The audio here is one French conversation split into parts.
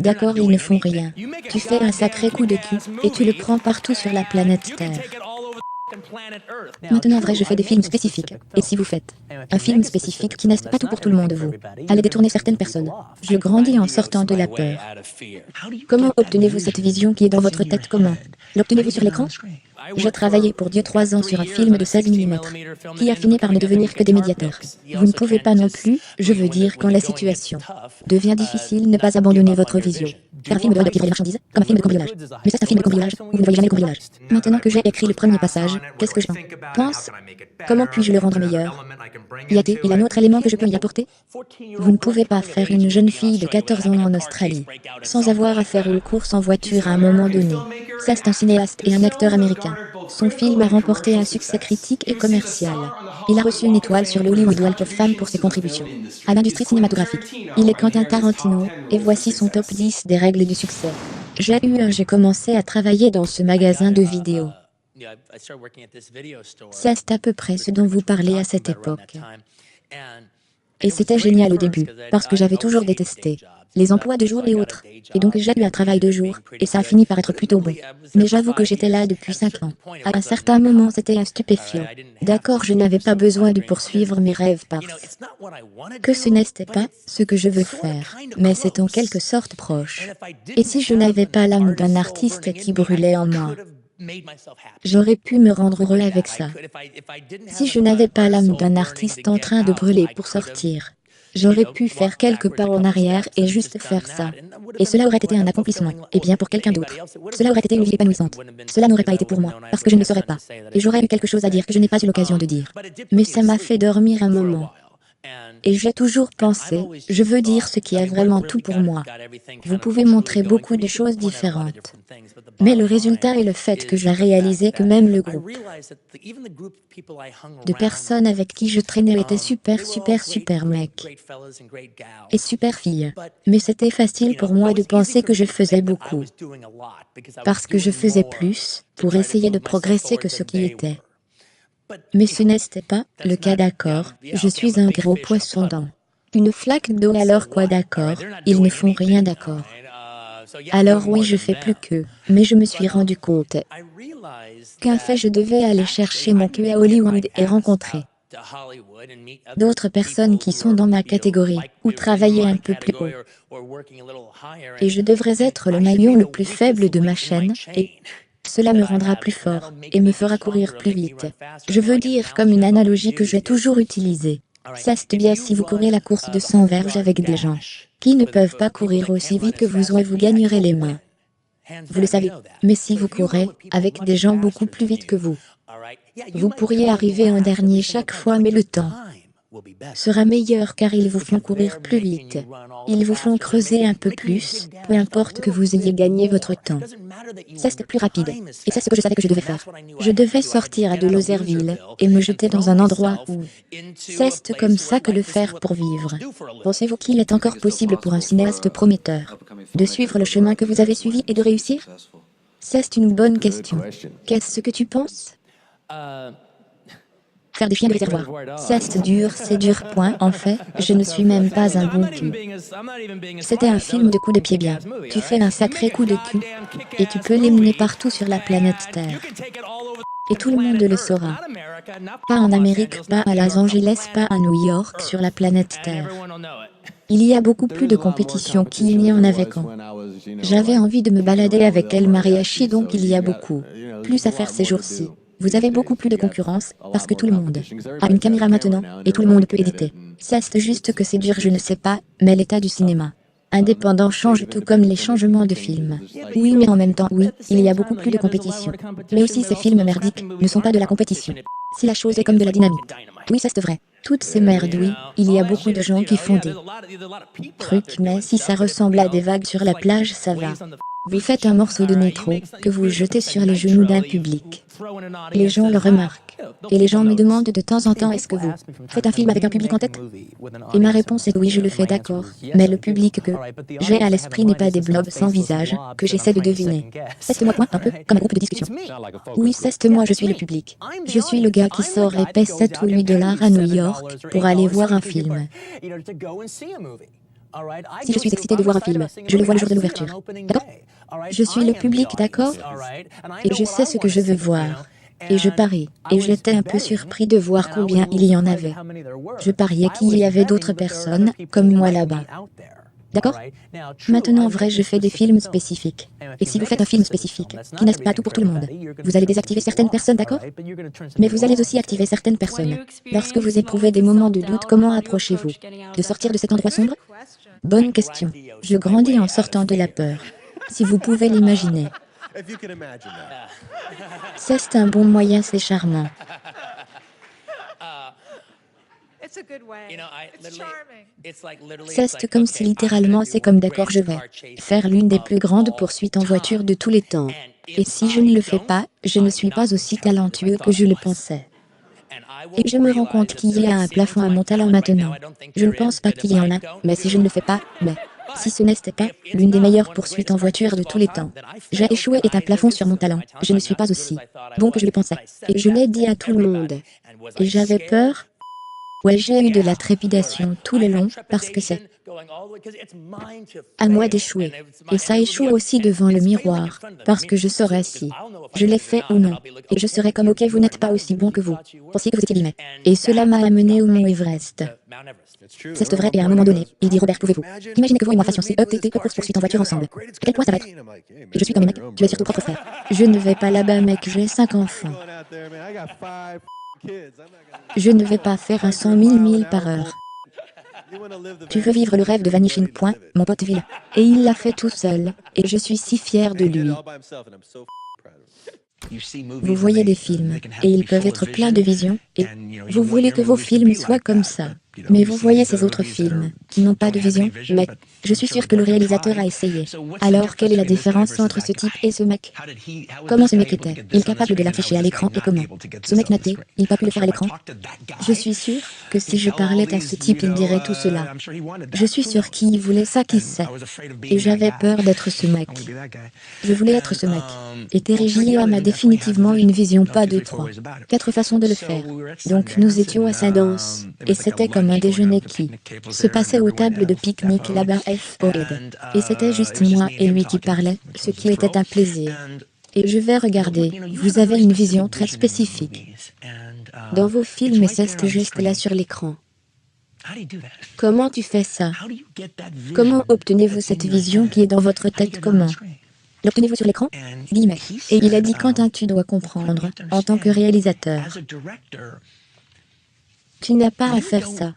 D'accord, ils ne font rien. Tu fais un sacré coup de cul, et tu le prends partout sur la planète Terre. Maintenant, en vrai, je fais des films spécifiques. Et si vous faites un film spécifique qui n'est pas tout pour tout le monde, vous allez détourner certaines personnes. Je grandis en sortant de la peur. Comment obtenez-vous cette vision qui est dans votre tête? Comment l'obtenez-vous sur l'écran? J'ai travaillé pour Dieu 3 ans sur un film de 16 mm, qui a fini par ne devenir que des médiateurs. Vous ne pouvez pas non plus, je veux dire, quand la situation devient difficile, ne pas abandonner votre vision. Faire un film doit livrer les marchandises, comme un film de cambriolage. Mais c'est un film de cambriolage, où vous ne voyez jamais le cambriolage. Maintenant que j'ai écrit le premier passage, qu'est-ce que je pense? Comment puis-je le rendre meilleur? Y a-t-il un autre élément que je peux y apporter? Vous ne pouvez pas faire une jeune fille de 14 ans en Australie, sans avoir à faire une course en voiture à un moment donné. Ça, c'est un cinéaste et un acteur américain. Son film a remporté un succès critique et commercial. Il a reçu une étoile sur le Hollywood Walk of Fame pour ses contributions à l'industrie cinématographique. Il est Quentin Tarantino, et voici son top 10 des règles du succès. J'ai commencé à travailler dans ce magasin de vidéos. Ça, c'est à peu près ce dont vous parlez à cette époque. Et c'était génial au début, parce que j'avais toujours détesté les emplois de jour et autres. Et donc j'ai eu un travail de jour, et ça a fini par être plutôt bon. Mais j'avoue que j'étais là depuis 5 ans. À un certain moment, c'était un stupéfiant. D'accord, je n'avais pas besoin de poursuivre mes rêves parce que ce n'était pas ce que je veux faire, mais c'est en quelque sorte proche. Et si je n'avais pas l'âme d'un artiste qui brûlait en moi, j'aurais pu me rendre heureux avec ça. Si je n'avais pas l'âme d'un artiste en train de brûler pour sortir, j'aurais pu faire quelques pas en arrière et juste faire ça. Et cela aurait été un accomplissement, et bien pour quelqu'un d'autre. Cela aurait été une vie épanouissante. Cela n'aurait pas été pour moi, parce que je ne le saurais pas. Et j'aurais eu quelque chose à dire que je n'ai pas eu l'occasion de dire. Mais ça m'a fait dormir un moment. Et j'ai toujours pensé, je veux dire ce qui est vraiment tout pour moi. Vous pouvez montrer beaucoup de choses différentes. Mais le résultat est le fait que j'ai réalisé que même le groupe de personnes avec qui je traînais étaient super mecs et super filles. Mais c'était facile pour moi de penser que je faisais beaucoup. Parce que je faisais plus pour essayer de progresser que ce qui était. Mais ce n'était pas le cas, d'accord, je suis un gros poisson dans une flaque d'eau, alors quoi, d'accord, ils ne font rien, d'accord. Alors oui, je fais plus que, mais je me suis rendu compte qu'en fait je devais aller chercher mon cul à Hollywood et rencontrer d'autres personnes qui sont dans ma catégorie, ou travailler un peu plus haut. Et je devrais être le maillon le plus faible de ma chaîne, et cela me rendra plus fort, et me fera courir plus vite. Je veux dire comme une analogie que j'ai toujours utilisée. Ça c'est bien si vous courez la course de 100 verges avec des gens qui ne peuvent pas courir aussi vite que vous gagnerez les mains. Vous le savez, mais si vous courez avec des gens beaucoup plus vite que vous pourriez arriver en dernier chaque fois, mais le temps sera meilleur car ils vous font courir plus vite. Ils vous font creuser un peu plus, peu importe que vous ayez gagné votre temps. Ça c'est plus rapide, et c'est ce que je savais que je devais faire. Je devais sortir de Loserville et me jeter dans un endroit où c'est comme ça que le faire pour vivre. Pensez-vous qu'il est encore possible pour un cinéaste prometteur de suivre le chemin que vous avez suivi et de réussir? C'est une bonne question. Qu'est-ce que tu penses? Faire des chiens de réservoir. C'est dur, point. En fait, je ne suis même pas un bon cul. C'était un film de coups de pied bien. Tu fais un sacré coup de cul, et tu peux l'emmener partout sur la planète Terre. Et tout le monde le saura. Pas en Amérique, pas à Los Angeles, pas à New York, sur la planète Terre. Il y a beaucoup plus de compétition qu'il n'y en avait quand j'avais envie de me balader avec El Mariachi, donc il y a beaucoup plus à faire ces jours-ci. Vous avez beaucoup plus de concurrence, parce que tout le monde a une caméra maintenant, et tout le monde peut éditer. C'est juste que c'est dur, je ne sais pas, mais l'état du cinéma indépendant change tout comme les changements de films. Oui, mais en même temps, oui, il y a beaucoup plus de compétition. Mais aussi ces films merdiques ne sont pas de la compétition. Si la chose est comme de la dynamite. Oui, c'est vrai. Toutes ces merdes, oui, il y a beaucoup de gens qui font des trucs, mais si ça ressemble à des vagues sur la plage, ça va. Vous faites un morceau de métro que vous jetez sur les genoux d'un public. Les gens le remarquent. Et les gens me demandent de temps en temps est-ce que vous faites un film avec un public en tête? Et ma réponse est oui, je le fais, d'accord. Mais le public que j'ai à l'esprit n'est pas des blobs sans visage que j'essaie de deviner. Ceste-moi point, un peu comme un groupe de discussion. Oui, ceste-moi, je suis le public. Je suis le gars qui sort et paie 7 ou 8 dollars à New York pour aller voir un film. Si je suis excité de voir un film, je le vois le jour de l'ouverture. D'accord? Je suis le public, d'accord? Et je sais ce que je veux voir. Et je parie. Et j'étais un peu surpris de voir combien il y en avait. Je pariais qu'il y avait d'autres personnes, comme moi là-bas. D'accord? Maintenant, en vrai, je fais des films spécifiques. Et si vous faites un film spécifique, qui n'est pas tout pour tout le monde, vous allez désactiver certaines personnes, d'accord? Mais vous allez aussi activer certaines personnes. Lorsque vous éprouvez des moments de doute, comment approchez-vous? De sortir de cet endroit sombre? Bonne question. Je grandis en sortant de la peur. Si vous pouvez l'imaginer. C'est un bon moyen, c'est charmant. C'est comme si littéralement c'est comme d'accord, je vais faire l'une des plus grandes poursuites en voiture de tous les temps. Et si je ne le fais pas, je ne suis pas aussi talentueux que je le pensais. Et je me rends compte qu'il y a un plafond à mon talent maintenant. Je ne pense pas qu'il y en a, mais si je ne le fais pas, mais si ce n'était pas l'une des meilleures poursuites en voiture de tous les temps, j'ai échoué et un plafond sur mon talent. Je ne suis pas aussi bon que je le pensais. Et je l'ai dit à tout le monde. Et j'avais peur. Ouais, j'ai eu de la trépidation tout le long parce que c'est à moi d'échouer. Et ça échoue aussi devant le miroir, parce que je saurais si je l'ai fait ou non. Et je serais comme ok, vous n'êtes pas aussi bon que vous. Pensiez que vous étiez limé. Et cela m'a amené au mont Everest. C'est vrai, et à un moment donné, il dit Robert, pouvez-vous imaginez que vous et moi fassions CETT course-poursuite en voiture ensemble. À quel point ça va être? Et je suis comme un mec, tu es surtout propre frère. Je ne vais pas là-bas, mec, j'ai 5 enfants. Je ne vais pas faire un 100 000 milles par heure. Tu veux vivre le rêve de Vanishing Point, mon pote Ville. Et il l'a fait tout seul, et je suis si fier de lui. Vous voyez des films, et ils peuvent être pleins de visions, et vous voulez que vos films soient comme ça. Mais vous voyez ces autres films, qui n'ont pas de vision, mais je suis sûr que le réalisateur a essayé. Alors, quelle est la différence entre ce type et ce mec? Comment ce mec était-il capable de l'afficher à l'écran et comment? Ce mec naté, il n'a pas pu le faire à l'écran? Je suis sûr que si je parlais à ce type, il dirait tout cela. Je suis sûr qu'il voulait ça, qui sait. Et j'avais peur d'être ce mec. Je voulais être ce mec. Et Terry Gilliam a définitivement une vision, pas deux, trois. 4 façons de le faire. Donc nous étions à sa danse, et c'était comme un déjeuner qui se passait aux tables de pique-nique là-bas à Floride. Et c'était juste moi et lui qui parlaient, ce qui était un plaisir. Et je vais regarder, vous avez une vision très spécifique dans vos films et c'est ce que juste là sur l'écran. Comment tu fais ça? Comment obtenez-vous cette vision qui est dans votre tête? Comment l'obtenez-vous sur l'écran? Guillemets. Et il a dit Quentin, tu dois comprendre, en tant que réalisateur, tu n'as pas à faire ça.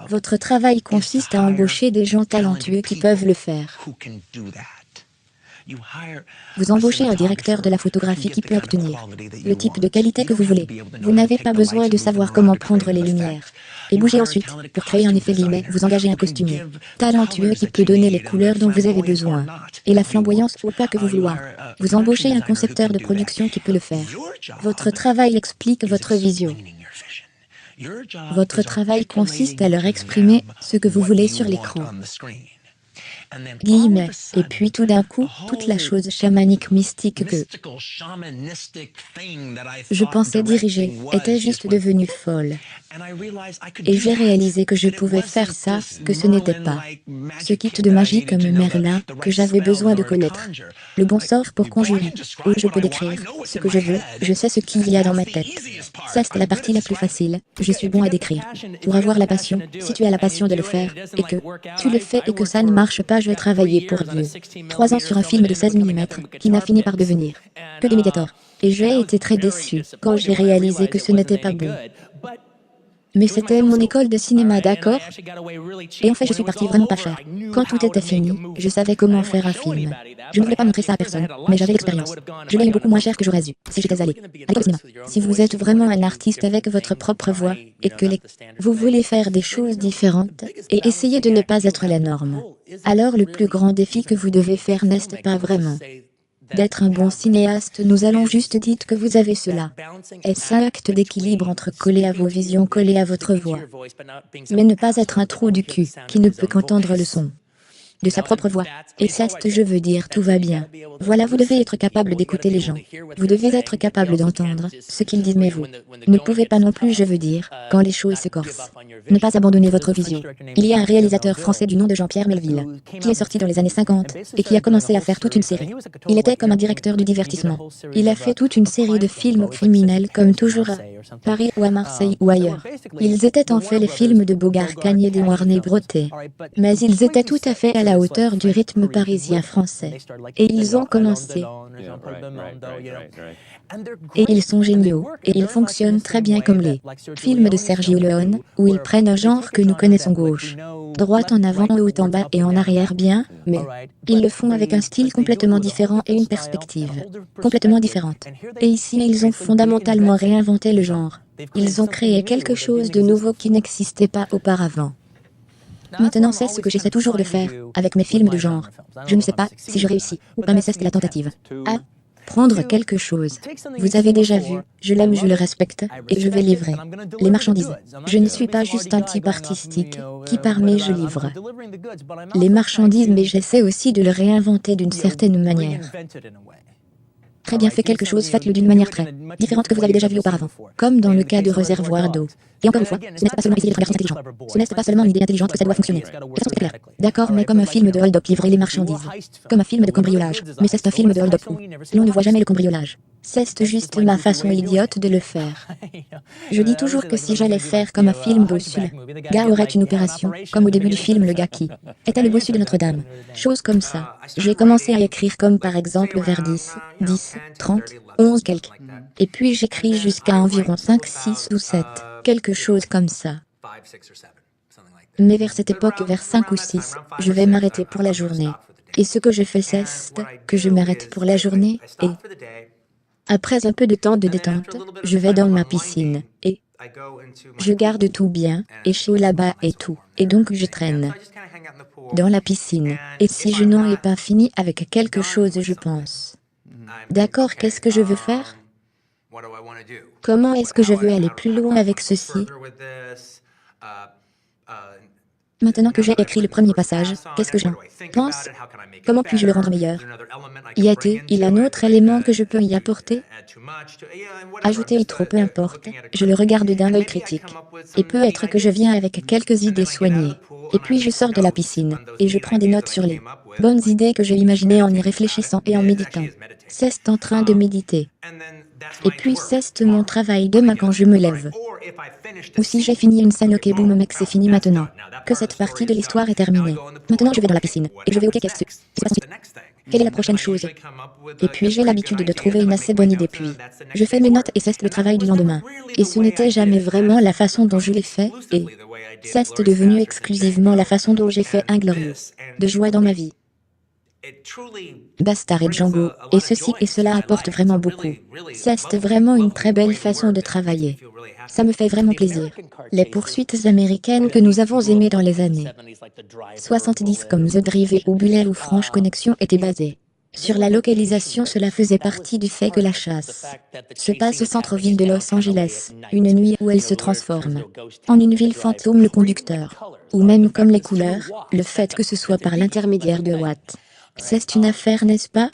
Votre travail consiste à embaucher des gens talentueux qui peuvent le faire. Vous embauchez un directeur de la photographie qui peut obtenir le type de qualité que vous voulez. Vous n'avez pas besoin de savoir comment prendre les lumières. Et bougez ensuite. Pour créer un effet guillemets, vous engagez un costumier talentueux qui peut donner les couleurs dont vous avez besoin. Et la flamboyance ou pas que vous voulez. Vous embauchez un concepteur de production qui peut le faire. Votre travail explique votre vision. Votre travail consiste à leur exprimer ce que vous voulez sur l'écran. Guillemets. Et puis tout d'un coup, toute la chose chamanique mystique que je pensais diriger était juste devenue folle. Et j'ai réalisé que je pouvais faire ça, que ce n'était pas ce kit de magie comme Merlin que j'avais besoin de connaître. Le bon sort pour conjurer, où je peux décrire ce que je veux, je sais ce qu'il y a dans ma tête. Ça, c'est la partie la plus facile. Je suis bon à décrire. Pour avoir la passion, si tu as la passion de le faire, et que tu le fais et que ça ne marche pas, je vais travailler pour Dieu. 3 ans sur un film de 16 mm, qui n'a fini par devenir que des médiators. Et j'ai été très déçu quand j'ai réalisé que ce n'était pas bon. Mais c'était mon école de cinéma, d'accord? Et en fait, je suis partie vraiment pas cher. Quand tout était fini, je savais comment faire un film. Je ne voulais pas montrer ça à personne, mais j'avais l'expérience. Je l'ai eu beaucoup moins cher que j'aurais dû, si j'étais allée à l'école de cinéma. Si vous êtes vraiment un artiste avec votre propre voix, et que vous voulez faire des choses différentes, et essayer de ne pas être la norme, alors le plus grand défi que vous devez faire n'est pas vraiment d'être un bon cinéaste. Nous allons juste dire que vous avez cela. Est-ce un acte d'équilibre entre coller à vos visions, coller à votre voix, mais ne pas être un trou du cul qui ne peut qu'entendre le son de sa propre voix. Et ça, je veux dire, tout va bien. Voilà, vous devez être capable d'écouter les gens. Vous devez être capable d'entendre ce qu'ils disent, mais vous ne pouvez pas non plus, je veux dire, quand les choses se corsent, ne pas abandonner votre vision. Il y a un réalisateur français du nom de Jean-Pierre Melville, qui est sorti dans les années 50, et qui a commencé à faire toute une série. Il était comme un directeur du divertissement. Il a fait toute une série de films criminels, comme toujours à Paris ou à Marseille ou ailleurs. Ils étaient en fait les films de Bogart, Cagné, des Warner Brothers. Mais ils étaient tout à fait à la hauteur du rythme parisien français. Et ils ont commencé. Et ils sont géniaux, et ils fonctionnent très bien comme les films de Sergio Leone, où ils prennent un genre que nous connaissons, gauche, droite, en avant, haut, en bas et en arrière, bien, mais ils le font avec un style complètement différent et une perspective complètement différente. Et ici, ils ont fondamentalement réinventé le genre. Ils ont créé quelque chose de nouveau qui n'existait pas auparavant. Maintenant, c'est ce que j'essaie toujours de faire avec mes films de genre. Je ne sais pas si je réussis ou pas, mais c'est la tentative. À prendre quelque chose. Vous avez déjà vu, je l'aime, je le respecte, et je vais livrer les marchandises. Je ne suis pas juste un type artistique qui part, mais je livre les marchandises, mais j'essaie aussi de le réinventer d'une certaine manière. Très bien, fait quelque chose, faites-le d'une manière très différente que vous avez déjà vu auparavant, comme dans le cas de Réservoir d'eau. Et encore une fois, ce n'est pas seulement essayer d'être un garçon intelligent. Ce n'est pas seulement une idée intelligente que ça doit fonctionner. De façon très claire. D'accord, mais comme un film de hold-up, livrer les marchandises. Comme un film de cambriolage. Mais c'est un film de hold-up où l'on ne voit jamais le cambriolage. C'est juste ma façon idiote de le faire. Je dis toujours que si j'allais faire comme un film bossu, le gars aurait une opération, comme au début du film Le gars qui était le bossu de Notre-Dame. Chose comme ça. J'ai commencé à écrire comme par exemple vers 10, 30, 11 quelques. Et puis j'écris jusqu'à environ 5, 6 ou 7. Quelque chose comme ça. Mais vers cette époque, vers 5 ou 6, je vais m'arrêter pour la journée. Et ce que je fais, c'est que je m'arrête pour la journée et après un peu de temps de détente, je vais dans ma piscine et je garde tout bien et chaud là-bas et tout. Et donc je traîne dans la piscine. Et si je n'en ai pas fini avec quelque chose, je pense. D'accord, qu'est-ce que je veux faire? Comment est-ce que je veux aller plus loin avec ceci? Maintenant que j'ai écrit le premier passage, qu'est-ce que j'en pense? Comment puis-je le rendre meilleur? Y a-t-il un autre élément que je peux y apporter? Ajouter trop, peu importe, je le regarde d'un œil critique. Et peut-être que je viens avec quelques idées soignées. Et puis je sors de la piscine, et je prends des notes sur les bonnes idées que j'ai imaginées en y réfléchissant et en méditant. C'est en train de méditer. Et puis c'est mon travail demain quand je me lève. Ou si j'ai fini une scène, ok boum mec, c'est fini maintenant. Que cette partie de l'histoire est terminée. Maintenant je vais dans la piscine, et je vais ok, qu'est-ce qui se passe ensuite? Quelle est la prochaine chose? Et puis j'ai l'habitude de trouver une assez bonne idée, puis je fais mes notes et c'est le travail du lendemain. Et ce n'était jamais vraiment la façon dont je l'ai fait, et c'est devenu exclusivement la façon dont j'ai fait Inglorieux. De joie dans ma vie. Bastard et Django, et ceci et cela apporte vraiment beaucoup. C'est vraiment une très belle façon de travailler. Ça me fait vraiment plaisir. Les poursuites américaines que nous avons aimées dans les années 70 comme The Drive et Buller ou Franche Connexion étaient basées sur la localisation. Cela faisait partie du fait que la chasse se passe au centre-ville de Los Angeles, une nuit où elle se transforme en une ville fantôme, le conducteur, ou même comme les couleurs, le fait que ce soit par l'intermédiaire de Watt. C'est une affaire, n'est-ce pas?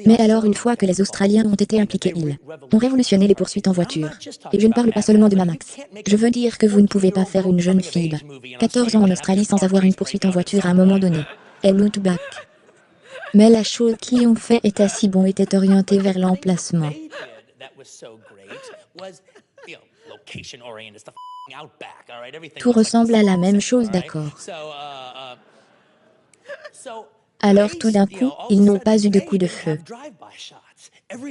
Mais alors une fois que les Australiens ont été impliqués, ils ont révolutionné les poursuites en voiture. Et je ne parle pas seulement de Mad-Max. Je veux dire que vous ne pouvez pas faire une jeune fille de 14 ans en Australie sans avoir une poursuite en voiture à un moment donné. Elle look back. Mais la chose qu'ils ont fait était si bon, était orientée vers l'emplacement. Tout ressemble à la même chose, d'accord. Alors tout d'un coup, ils n'ont pas eu de coup de feu.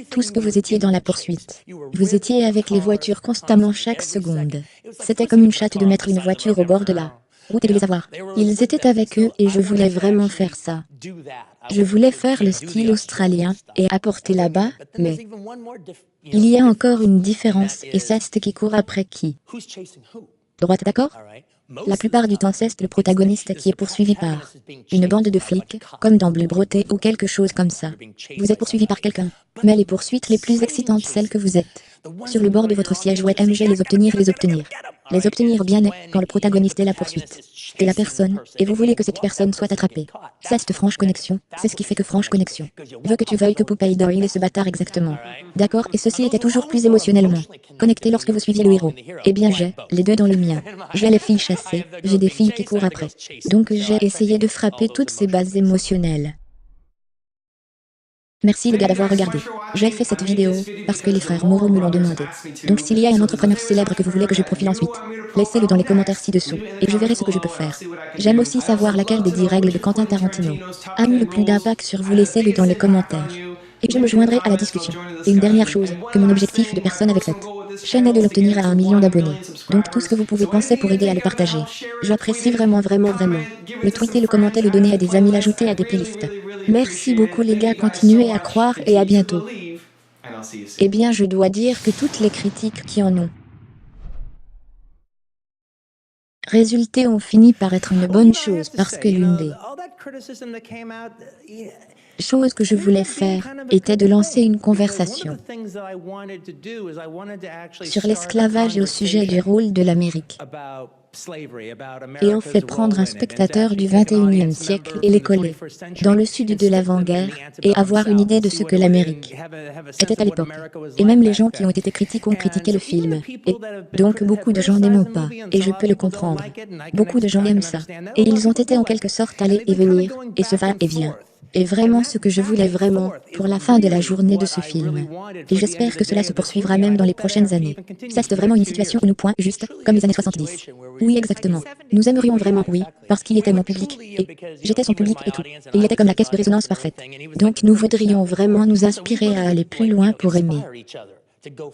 Tout ce que vous étiez dans la poursuite. Vous étiez avec les voitures constamment chaque seconde. C'était comme une chatte de mettre une voiture au bord de la route et de les avoir. Ils étaient avec eux et je voulais vraiment faire ça. Je voulais faire le style australien et apporter là-bas, mais il y a encore une différence et c'est ce qui court après qui. Droite, d'accord? La plupart du temps c'est le protagoniste qui est poursuivi par une bande de flics, comme dans Bleu Broté ou quelque chose comme ça. Vous êtes poursuivi par quelqu'un. Mais les poursuites les plus excitantes, celles que vous êtes sur le bord de votre siège ou MG les obtenir. Les obtenir bien est quand le protagoniste est la poursuite. C'est la personne, et vous voulez que cette personne soit attrapée. C'est cette franche connexion, c'est ce qui fait que Franche Connexion veut que tu veuilles que Popeye Doyle et ce bâtard exactement. D'accord, et ceci était toujours plus émotionnellement connecté lorsque vous suiviez le héros. Eh bien j'ai, les deux dans les miens. J'ai les filles chassées, j'ai des filles qui courent après. Donc j'ai essayé de frapper toutes ces bases émotionnelles. Merci les gars d'avoir regardé. J'ai fait cette vidéo parce que les frères Moreau me l'ont demandé. Donc s'il y a un entrepreneur célèbre que vous voulez que je profile ensuite, laissez-le dans les commentaires ci-dessous, et je verrai ce que je peux faire. J'aime aussi savoir laquelle des 10 règles de Quentin Tarantino a eu le plus d'impact sur vous, laissez-le dans les commentaires. Et je me joindrai à la discussion. Et une dernière chose, que mon objectif de personne avec cette chaîne est de l'obtenir à 1 million d'abonnés. Donc tout ce que vous pouvez penser pour aider à le partager. J'apprécie vraiment. Le tweeter, le commenter, le donner à des amis, l'ajouter à des playlists. Merci beaucoup les gars, continuez à croire et à bientôt. Eh bien je dois dire que toutes les critiques qui en ont résulté ont fini par être une bonne chose parce que l'une des chose que je voulais faire était de lancer une conversation sur l'esclavage et au sujet du rôle de l'Amérique. Et en fait prendre un spectateur du XXIe siècle et les coller dans le sud de l'avant-guerre et avoir une idée de ce que l'Amérique était à l'époque. Et même les gens qui ont été critiques ont critiqué le film. Et donc beaucoup de gens n'aiment pas, et je peux le comprendre. Beaucoup de gens aiment ça. Et ils ont été en quelque sorte aller et venir, et ce va-et-vient. Et vraiment ce que je voulais vraiment, pour la fin de la journée de ce film. Et j'espère que cela se poursuivra même dans les prochaines années. Ça c'est vraiment une situation où nous point juste, comme les années 70. Oui exactement. Nous aimerions vraiment, oui, parce qu'il était mon public, et j'étais son public et tout. Et il était comme la caisse de résonance parfaite. Donc nous voudrions vraiment nous inspirer à aller plus loin pour aimer.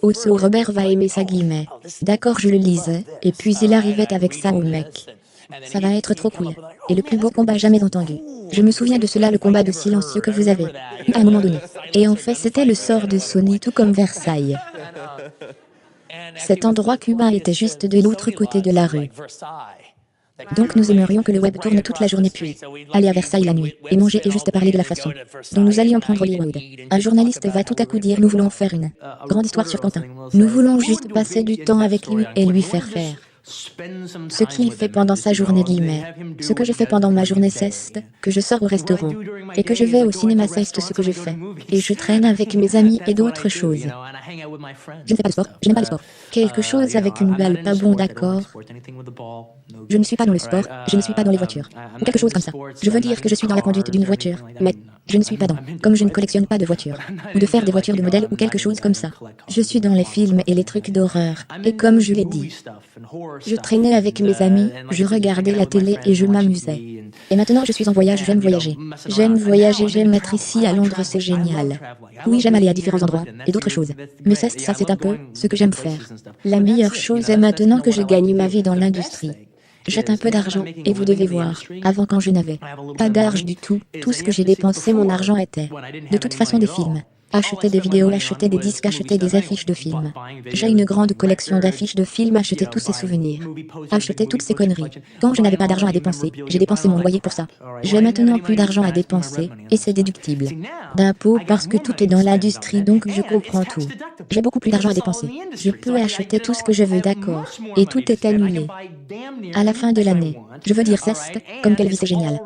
Otso Robert va aimer ça guillemets. D'accord je le lisais, et puis il arrivait avec ça au mec. Ça va être trop cool. Et le plus beau combat jamais entendu. Je me souviens de cela, le combat de silencieux que vous avez eu à un moment donné. Et en fait c'était le sort de Sony tout comme Versailles. Cet endroit cubain était juste de l'autre côté de la rue. Donc nous aimerions que le web tourne toute la journée puis aller à Versailles la nuit, et manger et juste parler de la façon dont nous allions prendre Hollywood. Un journaliste va tout à coup dire nous voulons faire une grande histoire sur Quentin. Nous voulons juste passer du temps avec lui et lui faire faire ce qu'il fait pendant sa journée guillemets. Ce que je fais pendant ma journée c'est que je sors au restaurant et que je vais au cinéma c'est ce que je fais. Et je traîne avec mes amis et d'autres choses. Je ne fais pas de sport, je n'aime pas le sport. Quelque chose avec une balle pas bon d'accord. Je ne suis pas dans le sport, je ne suis pas dans les voitures. Ou quelque chose comme ça. Je veux dire que je suis dans la conduite d'une voiture, mais je ne suis pas dans, comme je ne collectionne pas de voitures. Ou de faire des voitures de modèle ou quelque chose comme ça. Je suis dans les films et les trucs d'horreur. Et comme je l'ai dit, je traînais avec mes amis, je regardais la télé et je m'amusais. Et maintenant je suis en voyage, j'aime voyager. J'aime être ici à Londres, c'est génial. Oui, j'aime aller à différents endroits, et d'autres choses. Mais ça c'est un peu ce que j'aime faire. La meilleure chose est maintenant que je gagne ma vie dans l'industrie. J'ai un peu d'argent, et vous devez voir, avant quand je n'avais pas d'argent du tout, tout ce que j'ai dépensé mon argent était, de toute façon des films. Acheter des vidéos, acheter des disques, acheter des affiches de films. J'ai une grande collection d'affiches de films, acheter tous ces souvenirs. Acheter toutes ces conneries. Quand je n'avais pas d'argent à dépenser, j'ai dépensé mon loyer pour ça. J'ai maintenant plus d'argent à dépenser, et c'est déductible d'impôts parce que tout est dans l'industrie donc je comprends tout. J'ai beaucoup plus d'argent à dépenser. Je peux acheter tout ce que je veux, d'accord, et tout est annulé. À la fin de l'année. Je veux dire, c'est comme quelle vie c'est génial.